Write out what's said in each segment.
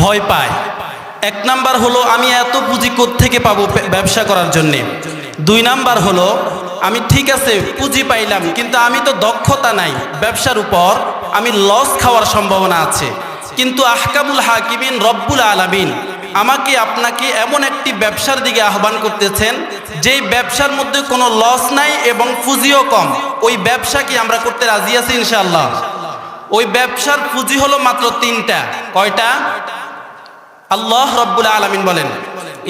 ভয় পায়। এক নাম্বার হলো আমি এত পুঁজি কোত্থেকে পাবো ব্যবসা করার জন্যে। দুই নাম্বার হলো আমি ঠিক আছে পুঁজি পাইলাম, কিন্তু আমি তো দক্ষতা নাই ব্যবসার উপর, আমি লস খাওয়ার সম্ভাবনা আছে। কিন্তু আহকামুল হাকিমিন রব্বুল আলামিন আমাকে আপনাকে এমন একটি ব্যবসার দিকে আহ্বান করতেছেন যেই ব্যবসার মধ্যে কোনো লস নাই এবং পুঁজিও কম। ওই ব্যবসা কি আমরা করতে রাজি আছি ইনশাআল্লাহ? ওই ব্যবসার পুঁজি হলো মাত্র 3টা। কয়টা? আল্লাহ রব্বুল আলামিন বলেন,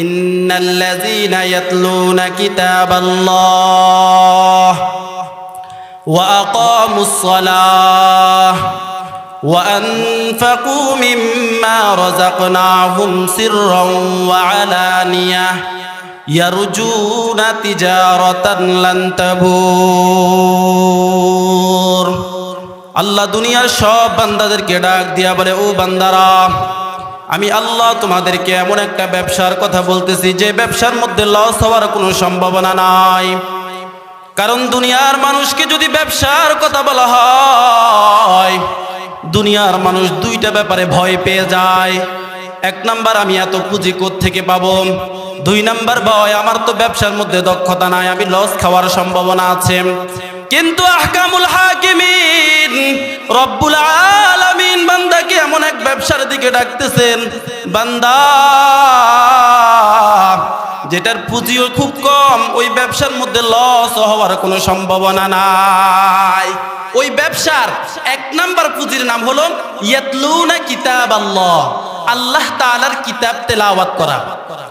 ইন্নাল্লাযীনা ইয়াতলুনা কিতাবাল্লাহ ওয়া আকামুস সালাহ ওয়া আনফাকু মিম্মা রাযাকনাহুম সিররান ওয়া আলানিয়াহ ইয়ারজুনা তিজারাতান লান তাবুর। আল্লাহ দুনিয়ার সব বান্দাদেরকে ডাক দিয়া বলে, ও বান্দারা, আমি আল্লাহ তোমাদেরকে এমন একটা ব্যবসার কথা বলতেছি যে ব্যবসার মধ্যে লস হওয়ার কোনো সম্ভাবনা নাই। কারণ দুনিয়ার মানুষকে যদি ব্যবসার কথা বলা হয়, দুনিয়ার মানুষ দুইটা ব্যাপারে ভয় পেয়ে যায়। এক নাম্বার, আমি এত পুঁজি কোত্থেকে পাবো। দুই নাম্বার, ভয় আমার তো ব্যবসার মধ্যে দক্ষতা নাই, আমি লস খাওয়ার সম্ভাবনা আছে। কিন্তু আহকামুল হাকিমিন রব্বুল আলামিন বান্দাকে এমন এক ব্যবসার দিকে ডাকতেছেন, বান্দা যেটার পুঁজিও খুব কম, ওই ব্যবসার মধ্যে লস হওয়ার কোনো সম্ভাবনা নাই। ওই ব্যবসার এক নাম্বার পুঁজির নাম হলো ইয়াতলুনা কিতাবাল্লাহ, আল্লাহ তাআলার কিতাব তেলাওয়াত করা।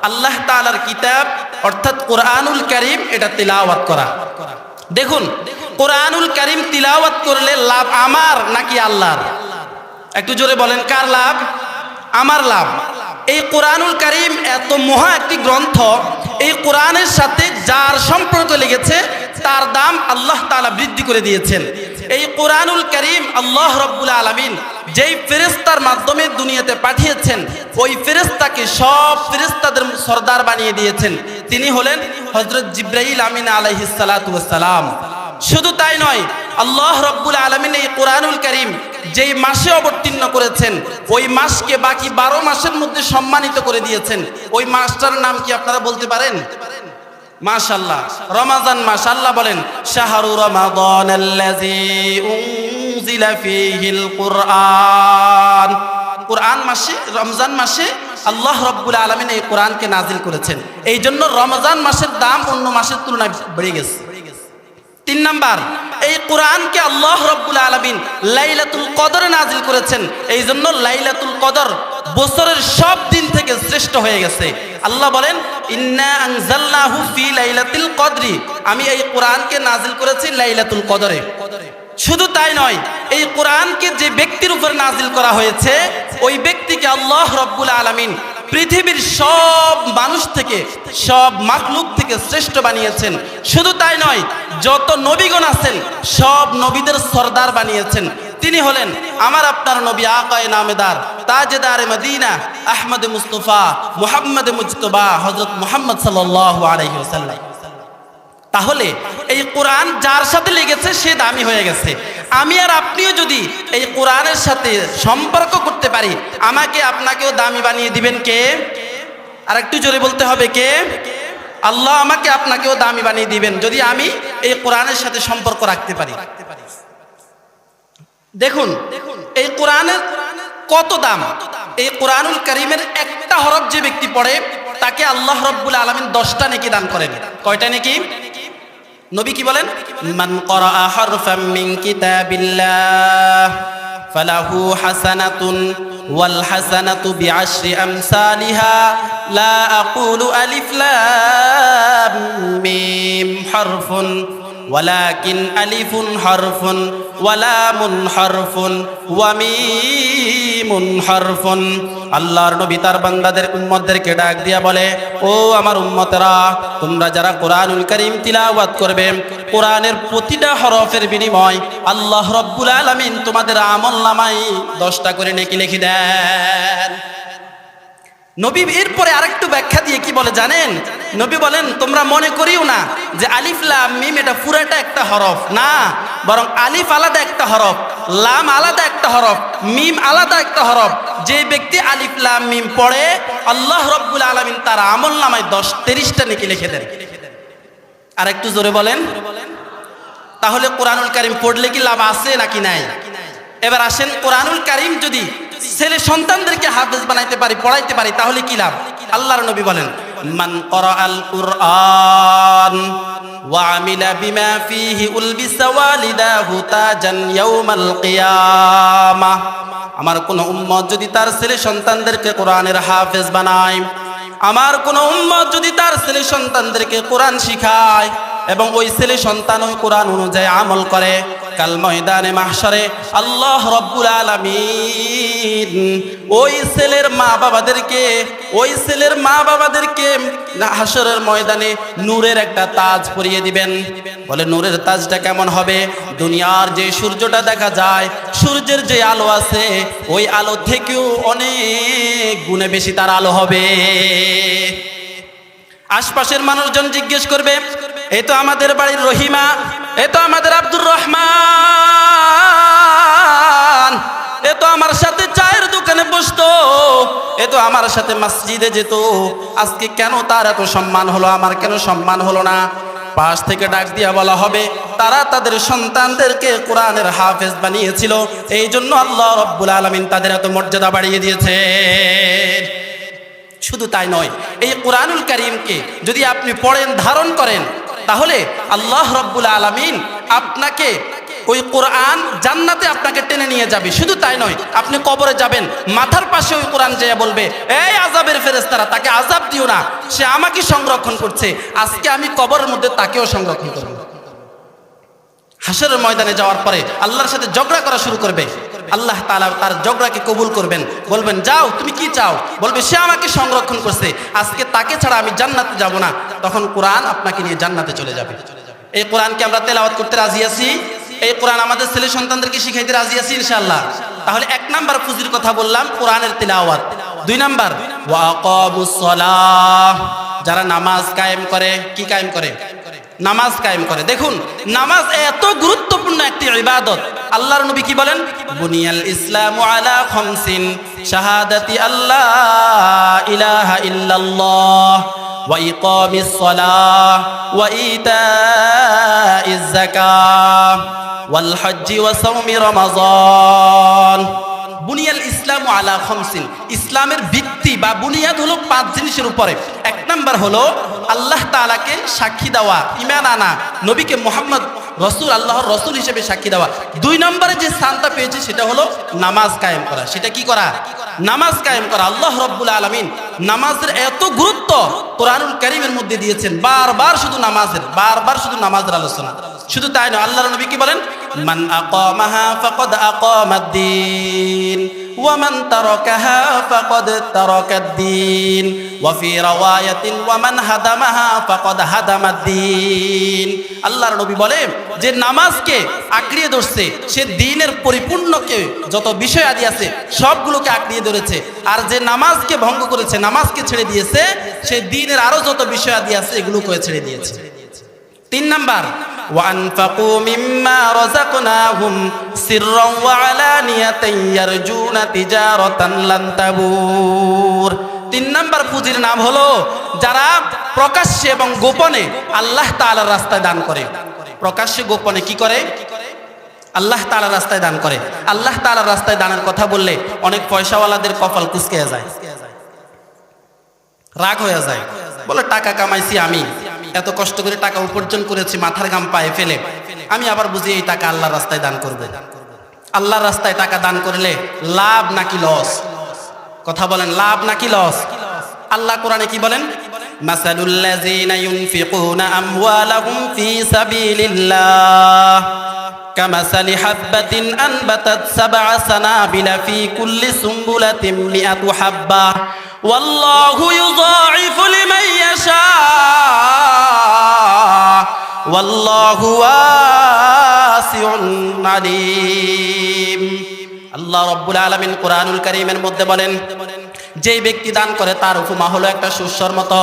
আল্লাহ তাআলার কিতাব অর্থাৎ কোরআনুল কারীম, এটা তেলাওয়াত করা। দেখুন, কোরআনুল কারীম তিলাওয়াত করলে লাভ আমার নাকি আল্লাহর? একটু জোরে বলেন, কার লাভ? আমার লাভ। এই কোরআনুল কারীম এত মহা একটি গ্রন্থ, এই কোরআনের সাথে যার সম্পর্ক লেগেছে তার দাম আল্লাহ তাআলা বৃদ্ধি করে দিয়েছেন। এই কোরআনুল কারীম আল্লাহ রব্বুল আলামিন যেই ফেরেশতার মাধ্যমে দুনিয়াতে পাঠিয়েছেন, ওই ফেরেশতাকে সব ফেরেশতাদের সরদার বানিয়ে দিয়েছেন। তিনি হলেন হযরত জিবরাইল আমিন আলাইহিস সালাতু ওয়াস সালাম। শুধু তাই নয়, আল্লাহ রব্বুল আলামিন এই কোরআনুল কারীম যেই মাসে অবতীর্ণ করেছেন, ওই মাসকে বাকি 12 মাসের মধ্যে সম্মানিত করে দিয়েছেন। ওই মাসটার নাম কি আপনারা বলতে পারেন? মাশাআল্লাহ, রমাজান মাস। আল্লাহ বলেন, শাহরু রমাদানাল্লাযী উনজিলা ফীহিল কুরআন। কোরআন মাসে, রমজান মাসে আল্লাহ রব্বুল আলামিন এই কোরআনকে নাজিল করেছেন। এই জন্য রমজান মাসের দাম অন্য মাসের তুলনায় বেড়ে গেছে। 3 নাম্বার, এই কোরআনকে আল্লাহ রব্বুল আলামিন লাইলাতুল কদরে নাজিল করেছেন। এই জন্য লাইলাতুল কদর বছরের সব দিন থেকে শ্রেষ্ঠ হয়ে গেছে। আল্লাহ বলেন, ইন্না আনজালনাহু ফি লাইলাতুল কদরি, আমি এই কোরআনকে নাজিল করেছি লাইলাতুল কদরে। শুধু তাই নয়, এই কোরআনকে যে ব্যক্তির উপর নাজিল করা হয়েছে, ওই ব্যক্তিকে আল্লাহ রব্বুল আলামিন পৃথিবীর সব মানুষ থেকে, সব মাখলুক থেকে শ্রেষ্ঠ বানিয়েছেন। শুধু তাই নয়, যত নবীগণ আছেন সব নবীদের সরদার বানিয়েছেন। তিনি হলেন আমার আপনার নবী, আকায়ে নামেদার, তাজেদারে মদিনা, আহমদ মুস্তফা, মুহাম্মদ মুজতবা, হযরত মুহাম্মদ সাল্লাল্লাহু আলাইহি ওয়াসাল্লাম। তাহলে এই কোরআন যার সাথে লেগেছে সে দামি হয়ে গেছে। আমি আর আপনিও যদি এই কোরআনের সাথে সম্পর্ক করতে পারি, আমাকে আপনাকেও দামি বানিয়ে দিবেন কে? আর একটু জোরে বলতে হবে, কে? আল্লাহ আমাকে আপনাকেও দামি বানিয়ে দিবেন যদি আমি এই কোরআনের সাথে সম্পর্ক রাখতে পারি। দেখুন, এই কোরআনের কত দাম। এই কোরআনুল কারীমের একটা হরফ যে ব্যক্তি পড়ে, তাকে আল্লাহ রব্বুল আলামিন 10টা নেকি দান করেন। কয়টা নেকি? নবী কি বলেন? মান ক্বারাআ হারফাম মিন কিতাবিল্লাহ ফালাহু হাসানাতুন ওয়াল হাসানাতু বিআশরি আমসালিহা লা আকুলু আলিফ লাম মিম হারফুন ওয়ালাকিন আলিফুন হারফুন ওয়া লামুন হারফুন ওয়া মিমুন হারফুন। আল্লাহর নবী তার বান্দাদের উম্মতদেরকে ডাক দিয়া বলে, ও আমার উম্মতেরা, তোমরা যারা কোরআনুল কারীম তিলাওয়াত করবে, কোরআনের প্রতিটা হরফের বিনিময় আল্লাহ রব্বুল আলামিন তোমাদের আমলনামায় 10টা করে নেকি লিখে দেন। নবী এরপরে আরেকটু ব্যাখ্যা দিয়ে কি বলে জানেন? নবী বলেন, তোমরা মনে করিও না যে আলিফ লাম মিম এটা পুরাটা একটা হরফ, না, বরং আলিফ আলাদা একটা হরফ, লাম আলাদা একটা হরফ, মিম আলাদা একটা হরফ। যে ব্যক্তি আলিফ লাম মিম পড়ে আল্লাহ রাব্বুল আলামিন তার আমলনামায় 10-30টা নেকি লিখে দেন। আর একটু জোরে বলেন। তাহলে কোরআনুল কারীম পড়লে কি লাভ আছে নাকি নাই? এবার আসেন, কোরআনুল কারীম যদি ছেলে সন্তানদেরকে হাফেজ বানাইতে পারি, পড়াইতে পারি, তাহলে কি লাভ? আল্লাহর নবী বলেন, মান ক্বারাআল কুরআন ওয়া আমিলা বিমা ফীহি উলবিসা ওয়ালিদাহু তাজান ইয়াউমাল কিয়ামাহ। আমার কোন উম্মত যদি তার ছেলে সন্তানদেরকে কোরআনের হাফেজ বানায়, আমার কোন উম্মত যদি তার ছেলে সন্তানদেরকে কোরআন শিখায় এবং ওই ছেলে সন্তান ওই কোরআন অনুযায়ী আমল করে, কাল ময়দানে মাহশারে আল্লাহ রাব্বুল আলামিন ওই ছেলের মা বাবাদেরকে হাশরের ময়দানে নূরের একটা তাজ পরিয়ে দিবেন। বলে নূরের তাজটা কেমন হবে? দুনিয়ার যে সূর্যটা দেখা যায়, সূর্যের যে আলো আছে, ওই আলো থেকেও অনেক গুণে বেশি তার আলো হবে। আশপাশের মানুষজন জিজ্ঞেস করবে, এই তো আমাদের বাড়ির রহিমা, এ তো আমাদের আব্দুর রহমান, এ তো আমার সাথে চায়ের দোকানে বসতো, এ তো আমার সাথে মসজিদে যেত, আজকে কেন তার এত সম্মান হলো, আমার কেন সম্মান হলো না? পাশ থেকে ডাক দিয়া বলা হবে, তারা তাদের সন্তানদেরকে কোরআনের হাফেজ বানিয়েছিল, এই জন্য আল্লাহ রাব্বুল আলামিন তাদের এত মর্যাদা বাড়িয়ে দিয়েছে। শুধু তাই নয়, এই কোরআনুল কারীমকে যদি আপনি পড়েন, ধারণ করেন, তাহলে আল্লাহ রাব্বুল আলামিন আপনাকে ওই কোরআন জান্নাতে আপনাকে টেনে নিয়ে যাবে। শুধু তাই নয়, আপনি কবরে যাবেন, মাথার পাশে ওই কোরআন যেয়ে বলবে, এই আযাবের ফেরেশতারা, তাকে আযাব দিও না, সে আমাকে সংরক্ষণ করছে, আজকে আমি কবরের মধ্যে তাকেও সংরক্ষণ করব। হাশরের ময়দানে যাওয়ার পরে আল্লাহর সাথে ঝগড়া করা শুরু করবে। আল্লাহ তাআলা তার ঝগড়াকে কবুল করবেন, বলবেন, যাও তুমি কি চাও? বলবে, সে আমাকে সংরক্ষণ করছে, আজকে তাকে ছাড়া আমি জান্নাতে যাব না। তখন কোরআন আপনাকে নিয়ে জান্নাতে চলে যাবে। এই কোরআনকে আমরা তেলাওয়াত করতে রাজি আছি? এই কোরআন আমাদের ছেলে সন্তানদেরকে শিখাইতে রাজি আছি ইনশাআল্লাহ? তাহলে 1 নাম্বার পুঁজির কথা বললাম, কোরআনের তেলাওয়াত। 2 নাম্বার, ওয়া আকামুস সালাহ, যারা নামাজ কায়েম করে। কি কায়েম করে? নামাজ কায়েম করে। দেখুন, নামাজ এত গুরুত্বপূর্ণ একটি ইবাদত। আল্লাহর নবী কি বলেন? বুনিয়াল ইসলামু আলা খামসিন, শাহাদাতি আল্লাহ ইলাহা ইল্লাল্লাহ ওয়া ইকামিস সালাহ ওয়া ইতাইজ যাকাহ ওয়াল হজ্জি ওয়া সাওমি রমাযান। বুনিয়াল ইসলামু আলা খামসিন, ইসলামের ভিত্তি বা বুনিয়াদ হলো 5 জিনিসের উপরে। 1 নাম্বার হলো আল্লাহ তাআলাকে সাক্ষী দেওয়া, ঈমান আনা, নবীকে মুহাম্মদ রাসূল, আল্লাহর রাসূল হিসেবে সাক্ষী দেওয়া। 2 নম্বরে যে স্থানটা পেয়েছে সেটা হলো নামাজ কায়েম করা। সেটা কি করা? নামাজ কায়েম করা। আল্লাহ রাব্বুল আলামিন নামাজের এত গুরুত্ব কোরআনুল কারীমের মধ্যে দিয়েছেন, বারবার শুধু নামাজের আলোচনা। শুধু তাই নয়, আল্লাহর নবী কি বলেন? মান আকামাহা ফাকাদ আকামাদ-দ্বীন ওয়া মান তারাকাহা ফাকাদ তারাকাদ-দ্বীন ওয়া ফি রাওয়ায়াতিন ওয়া মান হাদামাহা ফাকাদ হাদামাদ-দ্বীন। আল্লাহর নবী বলে, যে নামাজকে আঁকড়িয়ে ধরছে সে দ্বীনের পরিপূর্ণকে যত বিষয় আদি আছে সবগুলোকে আঁকড়িয়ে ধরেছে, আর যে নামাজকে ভঙ্গ করেছে, নামাজকে ছেড়ে দিয়েছে, সে দ্বীনের আরো যত বিষয় আদি আছে এগুলোকে ছেড়ে দিয়েছে। 3 নাম্বার, ওয়ানফাকু মিম্মা রাযাকনাহুম সিররান ওয়া আলানিয়াতান ইয়ারজুনা তিজারাতান লান তাবুর। 3 নাম্বার পুঁজির নাম হলো যারা প্রকাশ্যে এবং গোপনে আল্লাহ তাআলার রাস্তায় দান করে। প্রকাশ্যে গোপনে কি করে? আল্লাহ তাআলার রাস্তায় দান করে। আল্লাহ তাআলার রাস্তায় দানের কথা বললে অনেক পয়সাওয়ালাদের কপাল কুঁচকে যায়, রাগ হয়ে যায়, বলে টাকা কামাইছি, আমি এত কষ্ট করে টাকা উপার্জন করেছি, মাথার ঘাম পায়ে ফেলে, আমি আবার বুঝি এই টাকা আল্লাহর রাস্তায় দান করব। আল্লাহর রাস্তায় টাকা দান করলে লাভ নাকি লস? কথা বলেন, লাভ নাকি লস? আল্লাহ কোরআনে কি বলেন? মাসালুল লাযিনা ইউনফিকুনা আমওয়ালাহুম ফি সাবিলিল্লাহ কামাসালি হাববাতিন আনবাতাত সাবআ সানাবিলা ফি কুল্লি সুম্বুলাতিন মিআতু হাব্বা ওয়াল্লাহু ইউযাইফু লিমান ইয়াশা ওয়াল্লাহু ওয়াসিউন আলীম। আল্লাহ রাব্বুল আলামিন কোরআনুল কারীমের মধ্যে বলেন, যেই ব্যক্তি দান করে তার উপমা হলো একটা শস্যর মতো।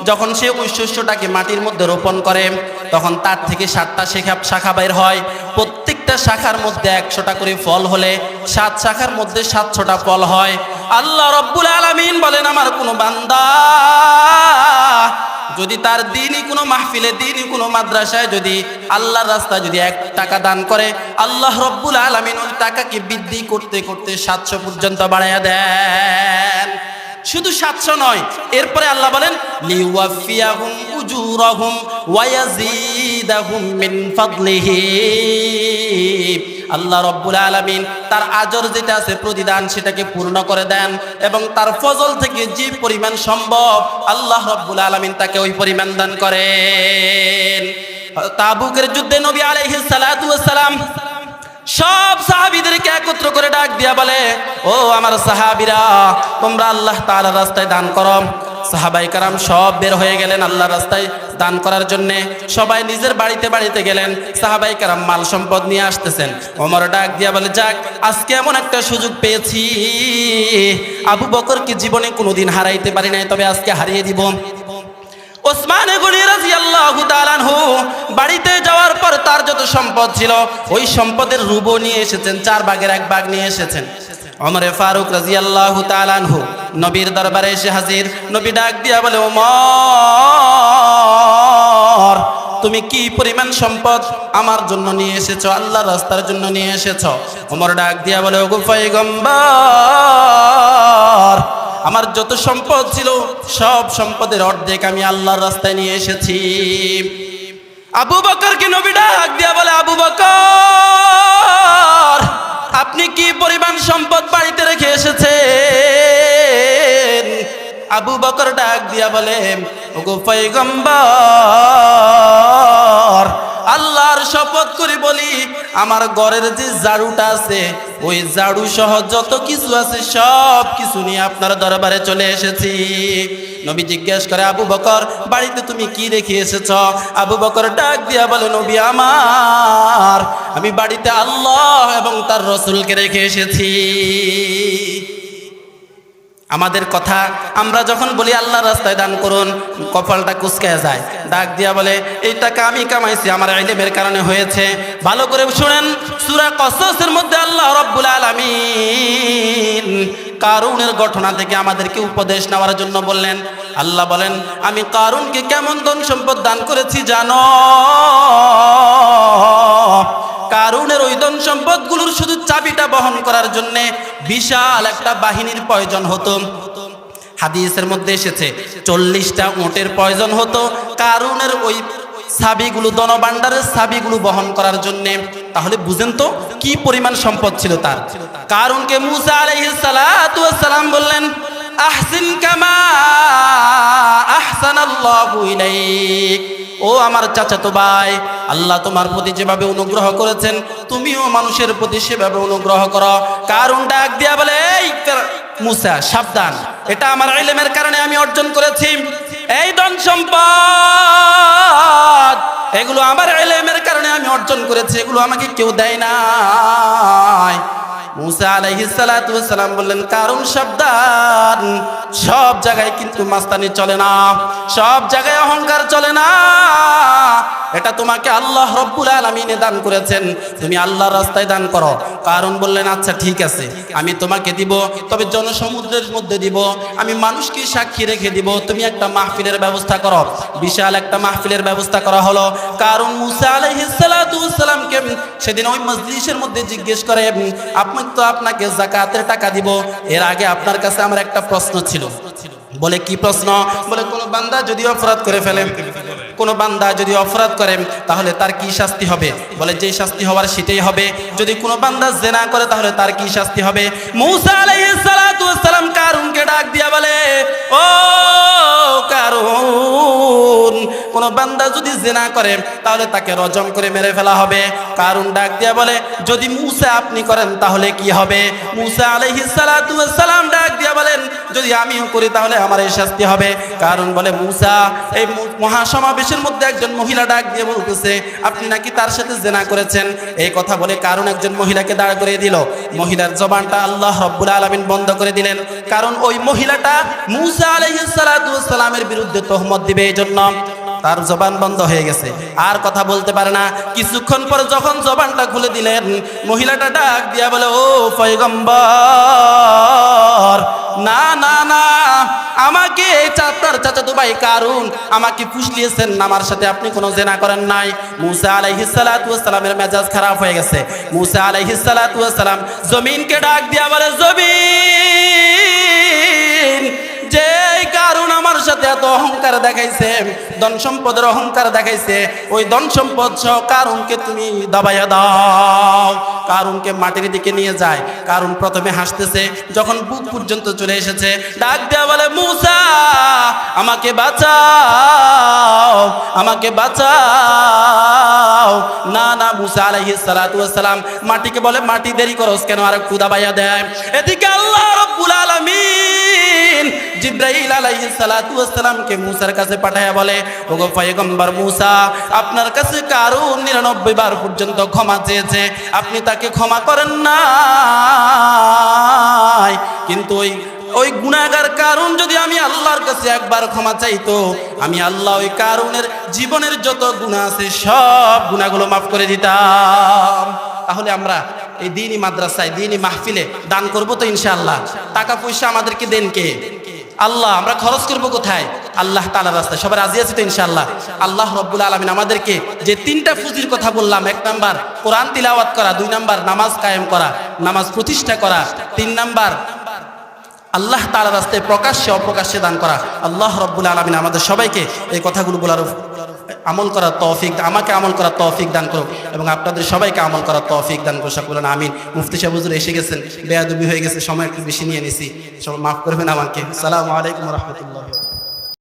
যখন সে ওই শস্যটাকে মাটির মধ্যে রোপণ করে তখন তার থেকে 7টা শাখা বের হয়, প্রত্যেকটা প্রত্যেকটা শাখার মধ্যে 100টা করে ফল হলে 7 শাখার মধ্যে 700টা ফল হয়। আল্লাহ রাব্বুল আলামিন বলেন, আমার কোনো বান্দা যদি তার দ্বীনি কোনো মাহফিলে, দ্বীনি কোনো মাদ্রাসায় যদি আল্লাহর রাস্তায় যদি 1 টাকা দান করে, আল্লাহ রাব্বুল আলামিন ওই টাকাকে বৃদ্ধি করতে করতে 700 পর্যন্ত বাড়ায়া দেন। শুধু 700 নয়, এরপরে আল্লাহ বলেন লিওয়াফিয়াহুম উজুরাহুম ওয়া ইয়াজিদাহুম মিন ফাদলিহি। আল্লাহ রাব্বুল আলামিন তার আজর যেটা আছে প্রতিদান সেটাকে পূর্ণ করে দেন এবং তার ফজল থেকে যে পরিমাণ সম্ভব আল্লাহ রাব্বুল আলামিন তাকে ওই পরিমাণ দান করেন। তাবুকের যুদ্ধে নবী আলাইহিস সালাতু ওয়াস সালাম সব সাহাবীদেরকে একত্র করে ডাক দিয়া বলে, ও আমার সাহাবীরা, তোমরা আল্লাহ তাআলার রাস্তায় দান করো। সাহাবায়ে কেরাম সব বের হয়ে গেলেন আল্লাহর রাস্তায় দান করার জন্য। সবাই নিজের বাড়িতে বাড়িতে গেলেন। সাহাবায়ে কেরাম মাল সম্পদ নিয়ে আসতেছেন। ওমর ডাক দিয়া বলে, যাক, আজকে এমন একটা সুযোগ পেয়েছি, আবু বকরকে জীবনে কোনোদিন হারাইতে পারি নাই, তবে আজকে হারিয়ে দিব। ওসমান গনি রাদিয়াল্লাহু তাআলা আনহু বাড়িতে যাওয়ার পর তার যত সম্পদ ছিল ওই সম্পদের রুবো নিয়ে এসেছেন, 4 ভাগের 1 ভাগ নিয়ে এসেছেন। ওমরে ফারুক রাদিয়াল্লাহু তাআলা আনহু নবীর দরবারে এসে হাজির। নবী ডাক দিয়া বলে, ওমর, তুমি কি পরিমাণ সম্পদ আমার জন্য নিয়ে এসেছো, আল্লাহর রাস্তার জন্য নিয়ে এসেছো? ওমর ডাক দিয়া বলে, ওগো পয়গম্বর, আমার যত সম্পদ ছিল সব সম্পদের অর্ধেক আমি আল্লাহর রাস্তায় নিয়ে এসেছি। আবু বকরকে নবী ডাক দিয়া বলে, আবু বকর, আপনি কি পরিমাণ সম্পদ বাড়িতে রেখে এসেছেন? আবু বকর ডাক দিয়া বলে, ওগো পয়গম্বর, আল্লাহর শপথ করে বলি, আমার ঘরের যে ঝাড়ুটা আছে ওই ঝাড়ু সহ যত কিছু আছে সব কিছু নিয়ে আপনার দরবারে চলে এসেছি। নবী জিজ্ঞেস করে, আবু বকর, বাড়িতে তুমি কি রেখে এসেছ? আবু বকর ডাক দিয়া বলে, নবী আমার, আমি বাড়িতে আল্লাহ এবং তার রাসূলকে রেখে এসেছি। আমাদের কথা আমরা যখন বলি আল্লাহর রাস্তায় দান করুন, কপালটা কুঁচকায় যায়। ডাক দিয়া বলে, এই টাকা আমি কামাইছি, আমার ইলমের কারণে হয়েছে। ভালো করে শুনেন, সূরা কসসের মধ্যে আল্লাহ রাব্বুল আলামিন কারুনের ঘটনা থেকে আমাদেরকে উপদেশ নেওয়ার জন্য বললেন। আল্লাহ বলেন, আমি কারুনকে কেমন ধন সম্পদ দান করেছি জানো? কারুনের ওই ধন সম্পদগুলোর শুধু চাবিটা বহন করার জন্য বিশাল একটা বাহিনীর প্রয়োজন হতো। হাদিসের মধ্যে এসেছে 40টা উটের প্রয়োজন হতো কারুনের ওই চাবিগুলো, ধনভাণ্ডারের চাবিগুলো বহন করার জন্য। তাহলে বুঝেন তো কি পরিমাণ সম্পদ ছিল তার। কারুনকে মূসা আলাইহিস সালাতু ওয়াস সালাম বললেন, আহসিন কামা আহসানাল্লাহু ইলাইক। ও আমার চাচাতো ভাই, আল্লাহ তোমার প্রতি যেভাবে অনুগ্রহ করেছেন তুমিও মানুষের প্রতি সেভাবে অনুগ্রহ করো। কারুন ডাক দিয়া বলে, এই মূসা, সাবধান, এটা আমার ইলমের কারণে আমি অর্জন করেছি। এই ধন সম্পদ এগুলো আমার ইলমের কারণে আমি অর্জন করেছি, এগুলো আমাকে কেউ দেয় নাই। মূসা আলাইহিস সালাতু ওয়াস সালাম বললেন, কারুন সাবধান, সব জায়গায় কিন্তু মাস্তানি চলে না, সব জায়গায় অহংকার চলে না। এটা তোমাকে আল্লাহ রাব্বুল আলামিন দান করেছেন, তুমি আল্লাহর রাস্তায় দান করো। কারুন বললেন, আচ্ছা ঠিক আছে, আমি তোমাকে দিব, তবে জনসমুদ্রের মধ্যে দিব, আমি মানুষকে সাক্ষী রেখে দিব, তুমি একটা মাহফিলের ব্যবস্থা করো। বিশাল একটা মাহফিলের ব্যবস্থা করা হলো। কারুন মূসা আলাইহিস সালাতু ওয়াস সালামকে সেদিন ওই মজলিসের মধ্যে জিজ্ঞেস করে, আপনি তো আপনাকে যাকাতের টাকা দিব, এর আগে আপনার কাছে আমার একটা প্রশ্ন ছিল। বলে, কি প্রশ্ন? বলে, কোন বান্দা যদি অপরাধ করে ফেলে, কোন বান্দা যদি অপরাধ করে তাহলে তার কি শাস্তি হবে? বলে, যে শাস্তি হওয়ার সেটাই হবে। যদি কোন বান্দা জিনা করে তাহলে তার কি শাস্তি হবে? মূসা আলাইহিস সালাতু ওয়াস সালাম কারুনকে ডাক দিয়া বলে, ও কারুন, কোন বান্দা যদি জিনা করে তাহলে তাকে রজম করে মেরে ফেলা হবে। কারুন ডাক দিয়া বলে, যদি মূসা আপনি করেন তাহলে কি হবে? মূসা আলাইহিস সালাতু ওয়াস সালাম ডাক দিয়া বলেন, যদি আমিও করি তাহলে আমার এই শাস্তি হবে। কারুন বলে, মূসা, এই মহাসমাবেশের মধ্যে একজন মহিলা ডাক দিয়ে বলতেছে আপনি নাকি তার সাথে জিনা করেছেন। এই কথা বলে কারুন একজন মহিলাকে দাঁড় করিয়ে দিল। মহিলার জবানটা আল্লাহ রাব্বুল আলামিন বন্ধ করে দিলেন, কারণ ওই মহিলাটা মূসা আলাইহিস সালাতু ওয়াস সালামের বিরুদ্ধে তহমত দিবে। এই জন্য তার জবান বন্ধ হয়ে গেছে, আর কথা বলতে পারে না। কিছুক্ষণ পর যখন জবানটা খুলে দিলেন, মহিলাটা ডাক দিয়া বলে, ও পয়গম্বর, না না না, আমাকে আপনার চাচাতো ভাই কারুন আমাকে ফুসলিয়েছেন, আমার সাথে আপনি কোনো জেনা করেন নাই। মুসা আলাইহিস সালাতু ওয়াস সালামের মেজাজ খারাপ হয়ে গেছে। মুসা আলাইহিস সালাতু ওয়াস সালাম জমিনকে ডাক দিয়া বলে, জমিন, যে কারুন আমার সাথে এত অহংকার দেখাইছে, ধন সম্পদের অহংকার দেখাইছে, ওই ধন সম্পদ সহ কারুনকে তুমি দাবাইয়া দাও। কারুনকে মাটির দিকে নিয়ে যায়। কারুন প্রথমে হাসতেছে, যখন বুক পর্যন্ত চলে এসেছে, ডাক দেয়া বলে, মুসা, আমাকে বাঁচাও, আমাকে বাঁচাও। না না, মুসা আলাইহিস সালাতু ওয়াস সালাম মাটিকে বলে, মাটি দেরি করস কেন, আর একটু দাবাইয়া দেয়। এদিকে আল্লাহ রাব্বুল আলামিন জিবরাইল আলাইহিস সালাতু ওয়াস সালামকে মুসার কাছে পাঠায়া বলে, ওগো পয়গম্বর মুসা, আপনার কাছে কারুন 99 বার পর্যন্ত ক্ষমা চেয়েছে, আপনি তাকে ক্ষমা করেন নাই। কিন্তু ওই গুনাহগার কারুন যদি আমি আল্লাহর কাছে একবার ক্ষমা চাইতো, আমি আল্লাহ ওই কারুনের জীবনের যত গুনাহ আছে সব গুনাহগুলো মাফ করে দিতাম। তাহলে আমরা এই দ্বীনি মাদ্রাসায়, দ্বীনি মাহফিলে দান করব তো ইনশাআল্লাহ। টাকা পয়সা আমাদেরকে দেন কে? আল্লাহ। আমরা খরচ করব কোথায়? আল্লাহ তাআলার রাস্তায়। সবাই রাজি আছি তো ইনশাআল্লাহ? আল্লাহ রাব্বুল আলামিন আমাদেরকে যে 3টা পুঁজির কথা বললাম, 1 নাম্বার কোরআন তিলাওয়াত করা, 2 নাম্বার নামাজ কায়েম করা, নামাজ প্রতিষ্ঠা করা, 3 নাম্বার আল্লাহ তাআলার রাস্তায় প্রকাশ্যে অপ্রকাশ্যে দান করা। আল্লাহ রাব্বুল আলামিন আমাদের সবাইকে এই কথাগুলো বলার, আমল করার তৌফিক, আমাকে আমল করার তৌফিক দান করুক এবং আপনাদের সবাইকে আমল করার তৌফিক দান করুক। সকলে আমিন। মুফতি সাহেব হুজুর এসে গেছেন, বেয়াদবি হয়ে গেছে, সময় একটু বেশি নিয়ে নিছি, সব মাফ করবেন আমাকে। আসসালামু আলাইকুম ওয়া রাহমাতুল্লাহ।